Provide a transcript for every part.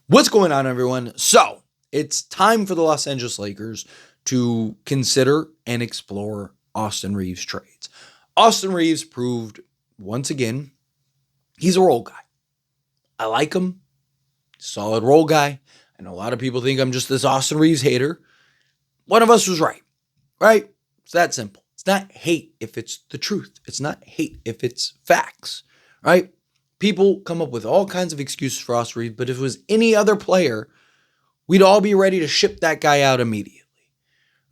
What's going on, everyone? So, it's time for the Los Angeles Lakers to consider and explore Austin Reaves trades. Austin Reaves proved once again he's a role guy. I like him. Solid role guy. I know a lot of people think I'm just this Austin Reaves hater. One of us was right? It's that simple. It's not hate if it's the truth. It's not hate if it's facts, right? People come up with all kinds of excuses for Austin Reaves, but if it was any other player, we'd all be ready to ship that guy out immediately,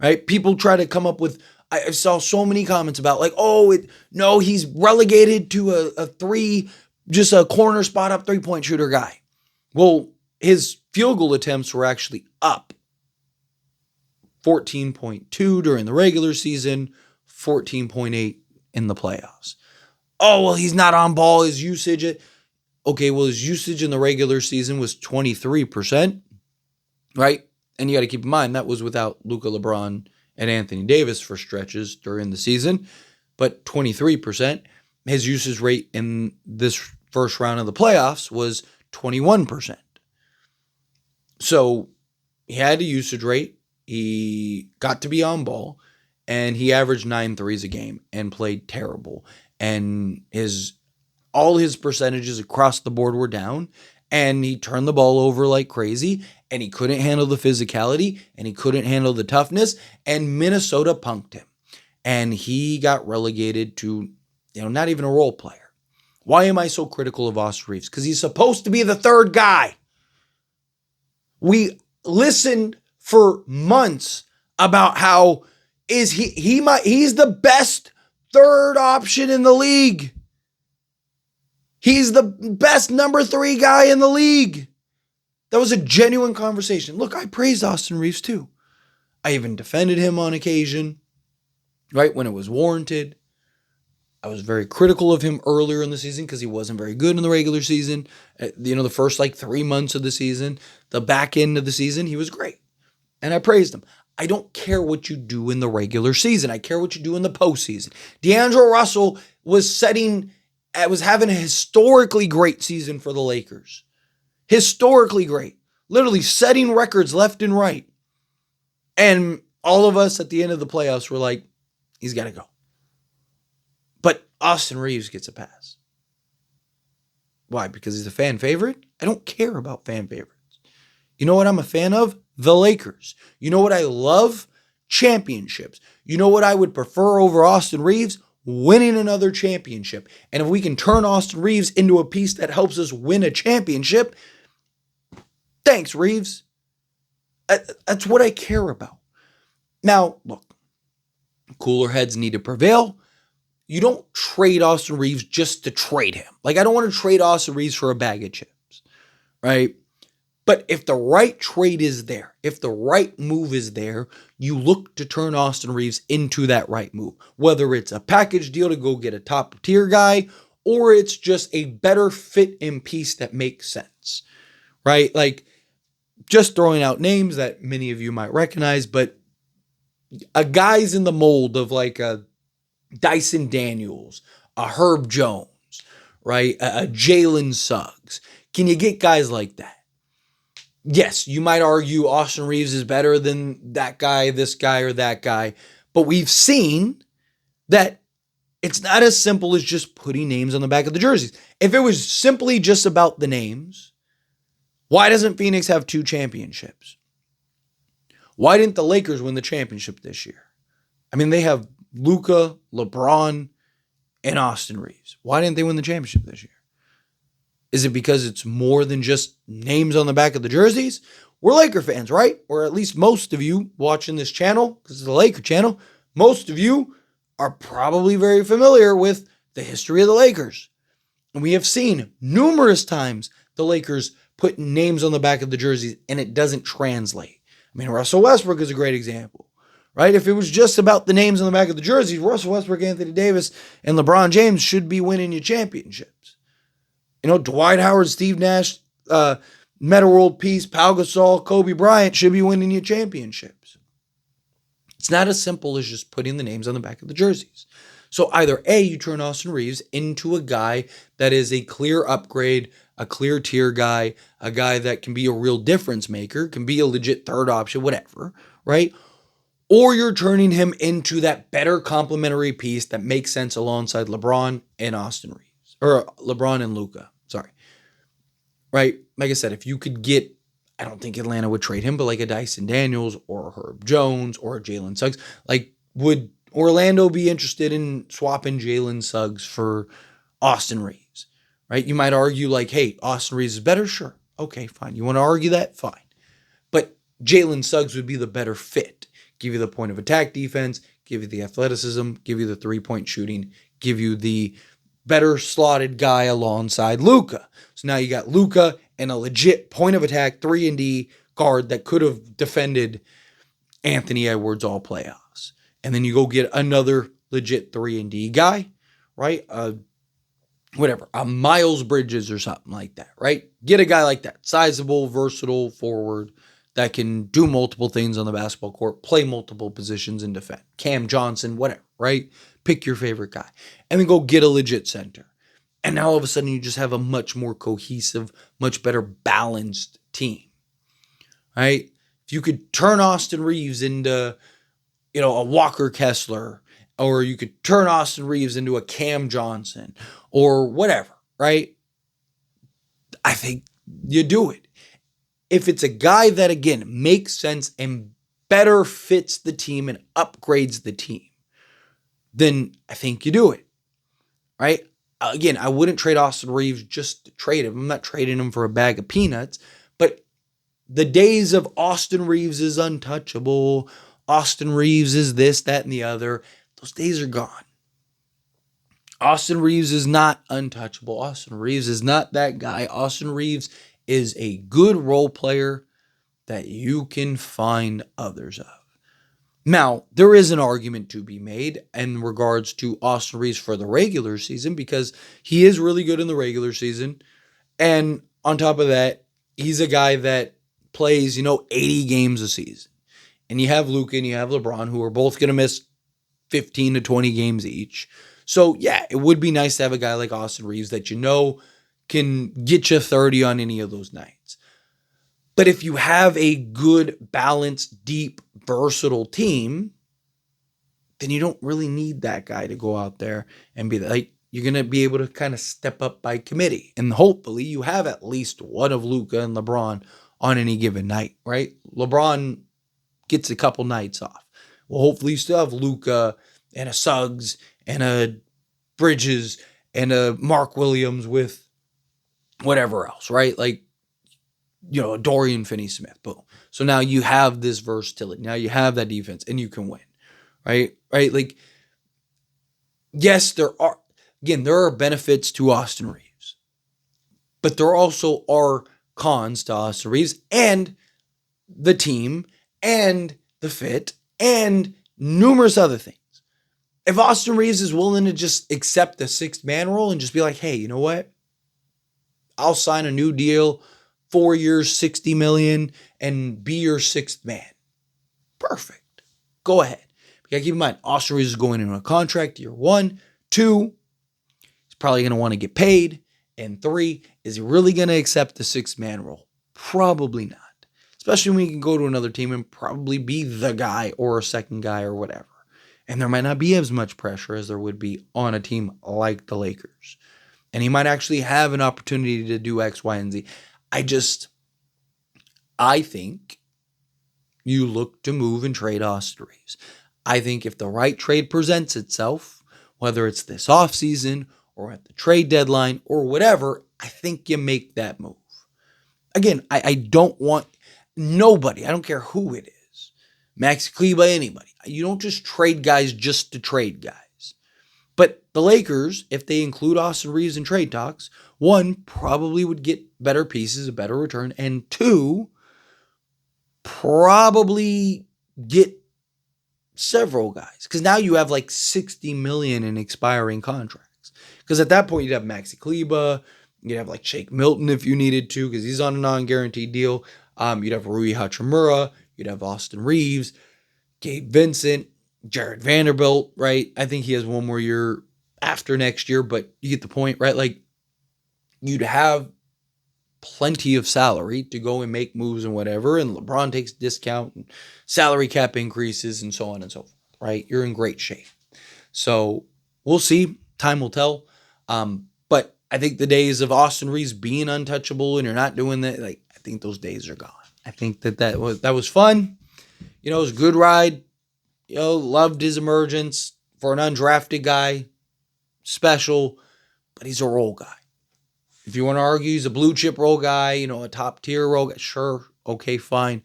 right? People try to come up with, I saw so many comments about like, no, he's relegated to just a corner spot up 3-point shooter guy. Well, his field goal attempts were actually up 14.2 during the regular season, 14.8 in the playoffs. Oh, well, he's not on ball. His usage, his usage in the regular season was 23%, right? And you got to keep in mind that was without Luka, LeBron, and Anthony Davis for stretches during the season, but 23%. His usage rate in this first round of the playoffs was 21%. So he had a usage rate. He got to be on ball, and he averaged 9 threes a game and played terrible. And all his percentages across the board were down, and he turned the ball over like crazy, and he couldn't handle the physicality, and he couldn't handle the toughness, and Minnesota punked him. And he got relegated to, not even a role player. Why am I so critical of Austin Reaves? Because he's supposed to be the third guy. We listened for months about how he's the best third option in the league. He's the best number 3 guy in the league. That was a genuine conversation. Look, I praised Austin Reaves too. I even defended him on occasion, right, when it was warranted. I was very critical of him earlier in the season because he wasn't very good in the regular season. The first 3 months of the season, the back end of the season, he was great. And I praised him. I don't care what you do in the regular season. I care what you do in the postseason. D'Angelo Russell was having a historically great season for the Lakers. Historically great. Literally setting records left and right. And all of us at the end of the playoffs were like, he's got to go. But Austin Reaves gets a pass. Why? Because he's a fan favorite? I don't care about fan favorites. You know what I'm a fan of? The Lakers. You know what I love? Championships. You know what I would prefer over Austin Reaves? Winning another championship. And if we can turn Austin Reaves into a piece that helps us win a championship, thanks, Reaves. That's what I care about. Now, look, cooler heads need to prevail. You don't trade Austin Reaves just to trade him. I don't want to trade Austin Reaves for a bag of chips, right? But if the right trade is there, if the right move is there, you look to turn Austin Reaves into that right move. Whether it's a package deal to go get a top tier guy, or it's just a better fit and piece that makes sense, right? Just throwing out names that many of you might recognize, but a guy's in the mold of a Dyson Daniels, a Herb Jones, right? A Jalen Suggs. Can you get guys like that? Yes, you might argue Austin Reaves is better than that guy, this guy, or that guy. But we've seen that it's not as simple as just putting names on the back of the jerseys. If it was simply just about the names, why doesn't Phoenix have 2 championships? Why didn't the Lakers win the championship this year? I mean, they have Luka, LeBron, and Austin Reaves. Why didn't they win the championship this year? Is it because it's more than just names on the back of the jerseys? We're Laker fans, right? Or at least most of you watching this channel, because it's a Laker channel, most of you are probably very familiar with the history of the Lakers. And we have seen numerous times the Lakers put names on the back of the jerseys and it doesn't translate. I mean, Russell Westbrook is a great example, right? If it was just about the names on the back of the jerseys, Russell Westbrook, Anthony Davis, and LeBron James should be winning you championships. Dwight Howard, Steve Nash, Metta World Peace, Pau Gasol, Kobe Bryant should be winning you championships. It's not as simple as just putting the names on the back of the jerseys. So either A, you turn Austin Reaves into a guy that is a clear upgrade, a clear tier guy, a guy that can be a real difference maker, can be a legit third option, whatever, right? Or you're turning him into that better complementary piece that makes sense alongside LeBron and Austin Reaves, or LeBron and Luka. Sorry, right? Like I said, if you could get, I don't think Atlanta would trade him, but like a Dyson Daniels or a Herb Jones or a Jalen Suggs, like would Orlando be interested in swapping Jalen Suggs for Austin Reaves? Right? You might argue like, hey, Austin Reaves is better. Sure, okay, fine. You want to argue that? Fine. But Jalen Suggs would be the better fit. Give you the point of attack defense, give you the athleticism, give you the 3-point shooting, give you the better slotted guy alongside Luka. So now you got Luka and a legit point of attack 3-and-D guard that could have defended Anthony Edwards all playoffs. And then you go get another legit 3-and-D guy, right? Whatever, a Miles Bridges or something like that, right? Get a guy like that, sizable, versatile forward that can do multiple things on the basketball court, play multiple positions and defend. Cam Johnson, whatever, right? Pick your favorite guy. And then go get a legit center. And now all of a sudden you just have a much more cohesive, much better balanced team, right? If you could turn Austin Reaves into, a Walker Kessler, or you could turn Austin Reaves into a Cam Johnson or whatever, right? I think you do it. If it's a guy that, again, makes sense and better fits the team and upgrades the team, then I think you do it, right? Again, I wouldn't trade Austin Reaves just to trade him. I'm not trading him for a bag of peanuts, but the days of Austin Reaves is untouchable, Austin Reaves is this, that, and the other, those days are gone. Austin Reaves is not untouchable. Austin Reaves is not that guy. Austin Reaves is a good role player that you can find others of. Now, there is an argument to be made in regards to Austin Reaves for the regular season because he is really good in the regular season. And on top of that, he's a guy that plays, 80 games a season. And you have Luka and you have LeBron who are both going to miss 15 to 20 games each. So, yeah, it would be nice to have a guy like Austin Reaves that can get you 30 on any of those nights. But if you have a good, balanced, deep, versatile team, then you don't really need that guy to go out there and be like, you're going to be able to kind of step up by committee. And hopefully you have at least one of Luka and LeBron on any given night, right? LeBron gets a couple nights off. Well, hopefully you still have Luka and a Suggs and a Bridges and a Mark Williams with whatever else, right? Like, a Dorian Finney-Smith, boom. So now you have this versatility. Now you have that defense and you can win, right? Right? Like, yes, there are benefits to Austin Reaves, but there also are cons to Austin Reaves and the team and the fit and numerous other things. If Austin Reaves is willing to just accept the sixth man role and just be like, hey, you know what? I'll sign a new deal, 4 years, $60 million, and be your sixth man. Perfect. Go ahead. You gotta keep in mind, Austin Reaves is going into a contract year 1. 2, he's probably gonna want to get paid. And 3, is he really gonna accept the sixth man role? Probably not. Especially when he can go to another team and probably be the guy or a second guy or whatever. And there might not be as much pressure as there would be on a team like the Lakers. And he might actually have an opportunity to do X, Y, and Z. I think you look to move and trade Austin Reaves. I think if the right trade presents itself, whether it's this offseason or at the trade deadline or whatever, I think you make that move. Again, I don't want nobody, I don't care who it is, Max Kleber, anybody. You don't just trade guys just to trade guys. But the Lakers, if they include Austin Reaves in trade talks, 1, probably would get better pieces, a better return, and 2, probably get several guys. Because now you have like $60 million in expiring contracts. Because at that point, you'd have Maxi Kleber, you'd have like Shake Milton if you needed to, because he's on a non-guaranteed deal. You'd have Rui Hachimura, you'd have Austin Reaves, Gabe Vincent, Jared Vanderbilt, right? I think he has one more year after next year, but you get the point, right? Like, you'd have plenty of salary to go and make moves and whatever, and LeBron takes discount and salary cap increases and so on and so forth, right? You're in great shape. So we'll see. Time will tell. But I think the days of Austin Reaves being untouchable and you're not doing that, like, I think those days are gone. I think that was fun. It was a good ride. Loved his emergence for an undrafted guy. Special, but he's a role guy. If you want to argue he's a blue chip role guy, a top tier role guy, sure, okay, fine.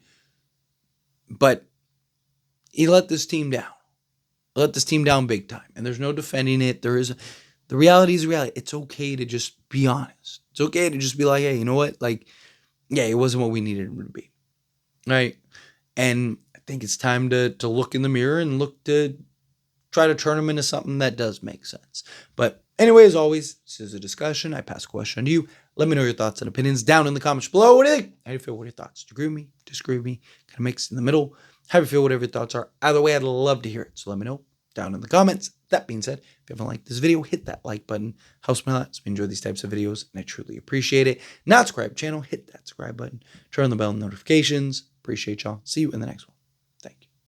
But he let this team down. Let this team down big time. And there's no defending it. The reality is reality. It's okay to just be honest. It's okay to just be like, hey, you know what? Like, yeah, it wasn't what we needed him to be. Right? And I think it's time to look in the mirror and look to try to turn him into something that does make sense. But anyway, as always, this is a discussion. I pass a question to you. Let me know your thoughts and opinions down in the comments below. What do you think? How do you feel? What are your thoughts? Do you agree with me? Disagree with me? Kind of mix in the middle. How do you feel? Whatever your thoughts are. Either way, I'd love to hear it. So let me know down in the comments. That being said, if you haven't liked this video, hit that like button. Helps me a lot. So we enjoy these types of videos, and I truly appreciate it. Not subscribe channel, hit that subscribe button. Turn on the bell notifications. Appreciate y'all. See you in the next one.